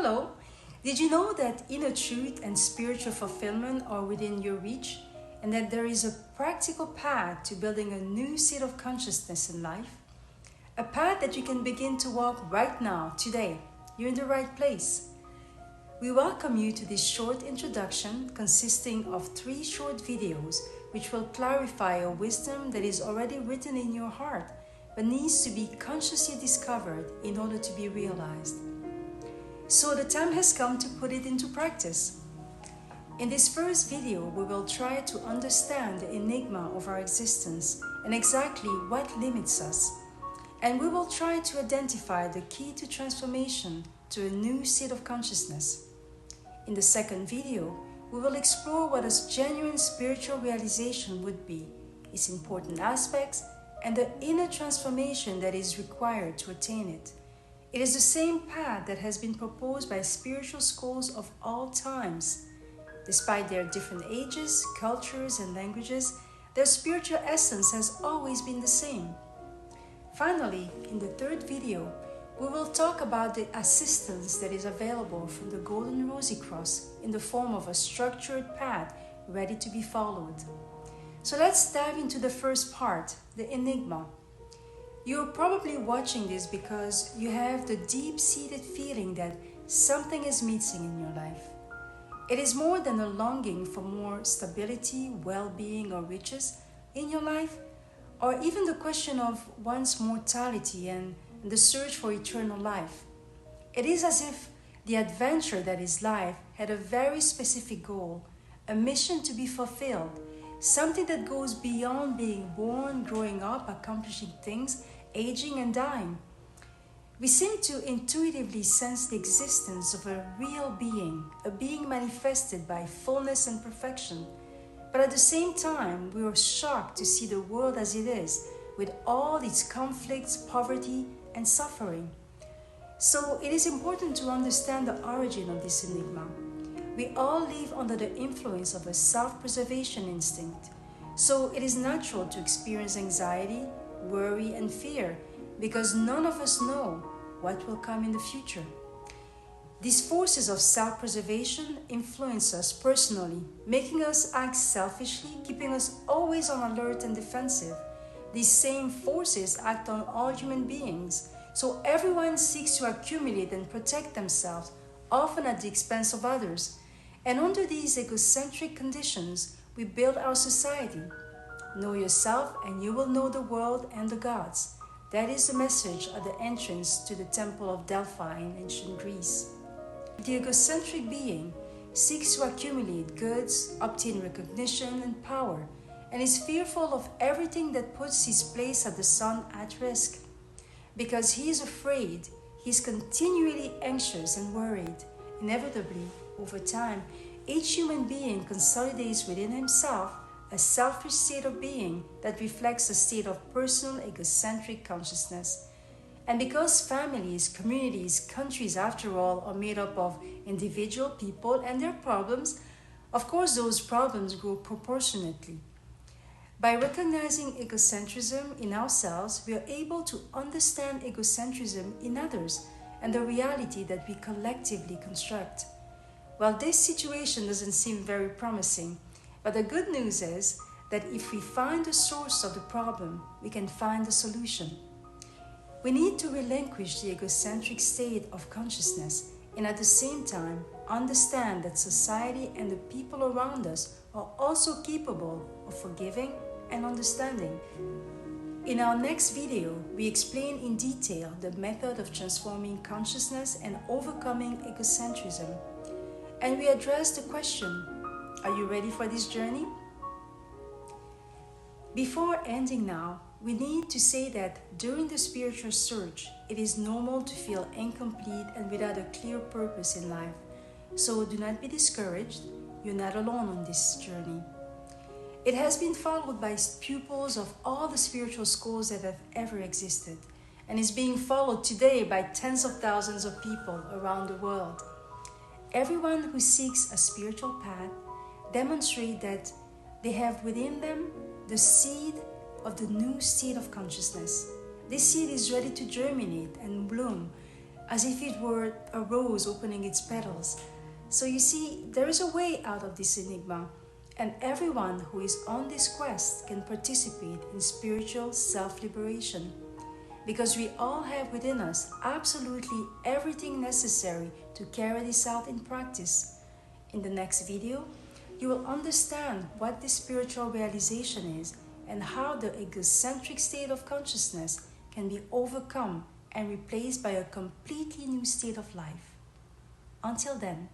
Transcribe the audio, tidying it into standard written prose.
Hello! Did you know that inner truth and spiritual fulfillment are within your reach, and that there is a practical path to building a new state of consciousness in life? A path that you can begin to walk right now, today. You're in the right place. We welcome you to this short introduction consisting of 3 short videos which will clarify a wisdom that is already written in your heart but needs to be consciously discovered in order to be realized. So the time has come to put it into practice. In this first video, we will try to understand the enigma of our existence and exactly what limits us. And we will try to identify the key to transformation to a new state of consciousness. In the second video, we will explore what a genuine spiritual realization would be, its important aspects, and the inner transformation that is required to attain it. It is the same path that has been proposed by spiritual schools of all times. Despite their different ages, cultures, and languages, their spiritual essence has always been the same. Finally, in the third video, we will talk about the assistance that is available from the Golden Rosy Cross in the form of a structured path ready to be followed. So let's dive into the first part, the enigma. You're probably watching this because you have the deep-seated feeling that something is missing in your life. It is more than a longing for more stability, well-being, or riches in your life, or even the question of one's mortality and the search for eternal life. It is as if the adventure that is life had a very specific goal, a mission to be fulfilled, something that goes beyond being born, growing up, accomplishing things, aging and dying. We seem to intuitively sense the existence of a real being, a being manifested by fullness and perfection. But at the same time, we are shocked to see the world as it is, with all its conflicts, poverty, and suffering. So it is important to understand the origin of this enigma. We all live under the influence of a self-preservation instinct. So it is natural to experience anxiety, worry, and fear because none of us know what will come in the future. These forces of self-preservation influence us personally, making us act selfishly, keeping us always on alert and defensive. These same forces act on all human beings, so everyone seeks to accumulate and protect themselves, often at the expense of others. And under these egocentric conditions, we build our society. Know yourself and you will know the world and the gods. That is the message at the entrance to the Temple of Delphi in ancient Greece. The egocentric being seeks to accumulate goods, obtain recognition and power, and is fearful of everything that puts his place at the sun at risk. Because he is afraid, he is continually anxious and worried. Inevitably, over time, each human being consolidates within himself a selfish state of being that reflects a state of personal egocentric consciousness. And because families, communities, countries, after all, are made up of individual people and their problems, of course those problems grow proportionately. By recognizing egocentrism in ourselves, we are able to understand egocentrism in others and the reality that we collectively construct. Well, this situation doesn't seem very promising, but the good news is that if we find the source of the problem, we can find the solution. We need to relinquish the egocentric state of consciousness and at the same time understand that society and the people around us are also capable of forgiving and understanding. In our next video, we explain in detail the method of transforming consciousness and overcoming egocentrism. And we address the question, are you ready for this journey? Before ending now, we need to say that during the spiritual search, it is normal to feel incomplete and without a clear purpose in life. So do not be discouraged, you're not alone on this journey. It has been followed by pupils of all the spiritual schools that have ever existed, and is being followed today by tens of thousands of people around the world. Everyone who seeks a spiritual path demonstrates that they have within them the seed of the new state of consciousness. This seed is ready to germinate and bloom as if it were a rose opening its petals. So you see, there is a way out of this enigma, and everyone who is on this quest can participate in spiritual self-liberation. Because we all have within us absolutely everything necessary to carry this out in practice. In the next video, you will understand what this spiritual realization is and how the egocentric state of consciousness can be overcome and replaced by a completely new state of life. Until then,